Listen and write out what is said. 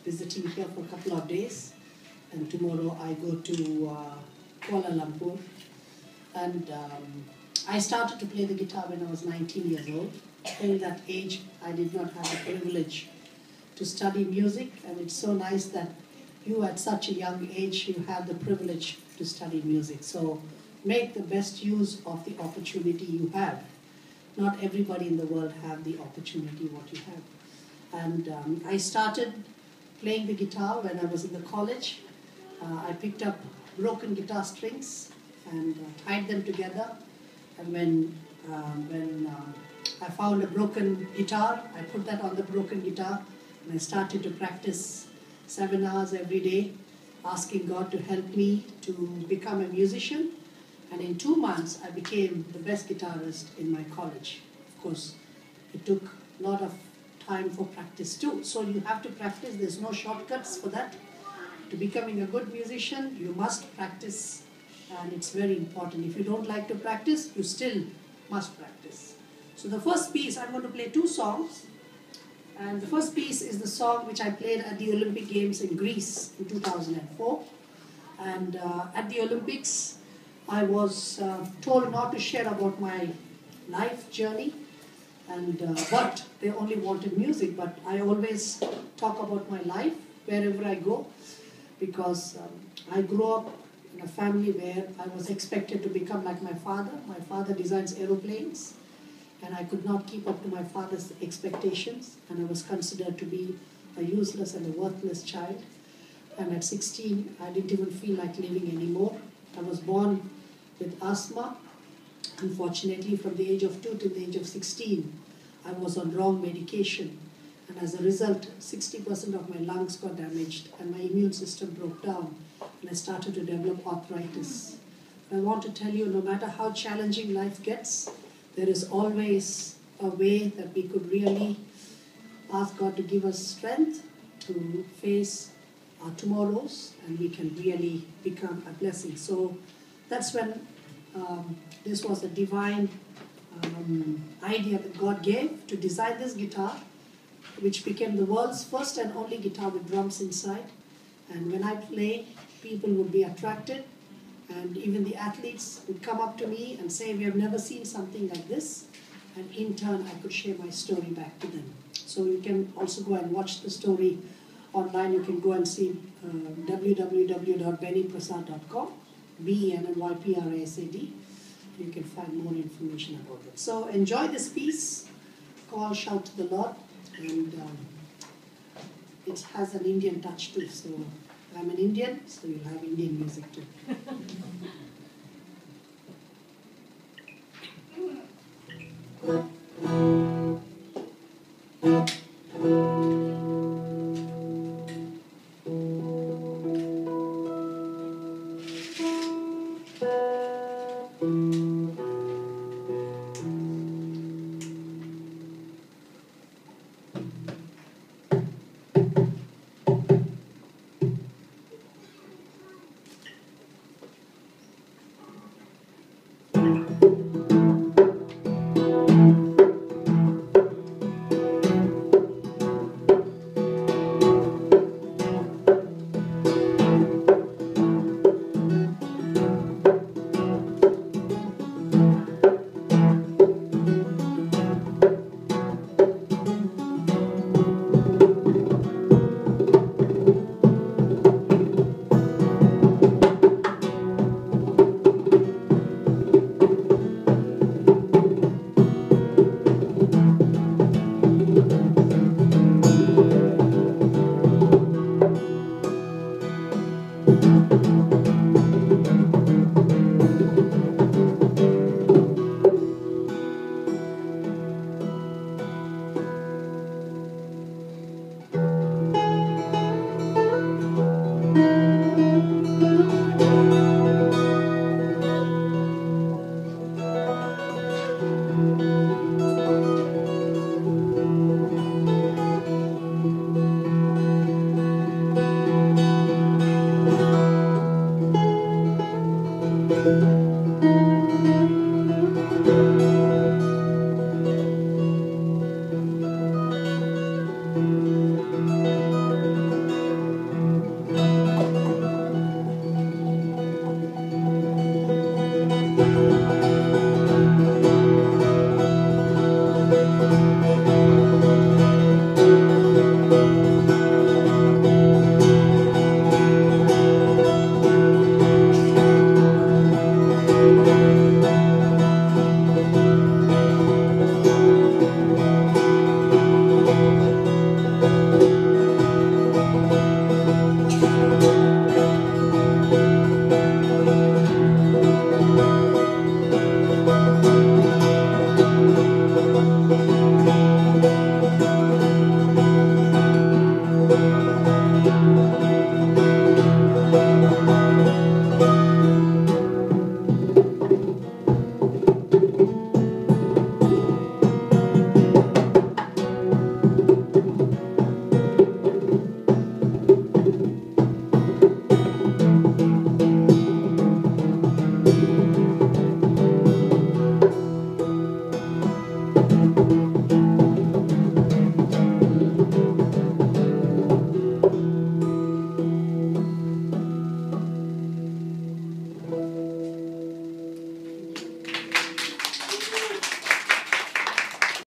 visiting here for a couple of days, and tomorrow I go to Kuala Lumpur. And I started to play the guitar when I was 19 years old. Till that age, I did not have the privilege to study music, and it's so nice that you at such a young age, you have the privilege to study music. So make the best use of the opportunity you have. Not everybody in the world have the opportunity what you have. And I started playing the guitar when I was in the college. I picked up broken guitar strings and tied them together. And when I found a broken guitar, I put that on the broken guitar, and I started to practice 7 hours every day, asking God to help me to become a musician. And in 2 months, I became the best guitarist in my college. Of course, it took a lot of time for practice too. So you have to practice. There's no shortcuts for that. To becoming a good musician, you must practice, and it's very important. If you don't like to practice, you still must practice. So the first piece, I'm going to play 2 songs. And the first piece is the song which I played at the Olympic Games in Greece in 2004. And at the Olympics, I was told not to share about my life journey, and but they only wanted music. But I always talk about my life wherever I go, because I grew up in a family where I was expected to become like my father. My father designs aeroplanes, and I could not keep up to my father's expectations, and I was considered to be a useless and a worthless child. And at 16, I didn't even feel like living anymore. I was born with asthma. Unfortunately, from the age of 2 to the age of 16, I was on wrong medication. And as a result, 60% of my lungs got damaged, and my immune system broke down, and I started to develop arthritis. I want to tell you, no matter how challenging life gets, there is always a way that we could really ask God to give us strength to face our tomorrows, and we can really become a blessing. So that's when this was a divine idea that God gave to design this guitar, which became the world's first and only guitar with drums inside. And when I play, people would be attracted, and even the athletes would come up to me and say, "We have never seen something like this." And in turn, I could share my story back to them. So you can also go and watch the story online. You can go and see www.bennyprasad.com, BENNYPRASAD. You can find more information about it. So enjoy this piece called "Shout to the Lord," and it has an Indian touch too. So I'm an Indian, so you'll have Indian music too.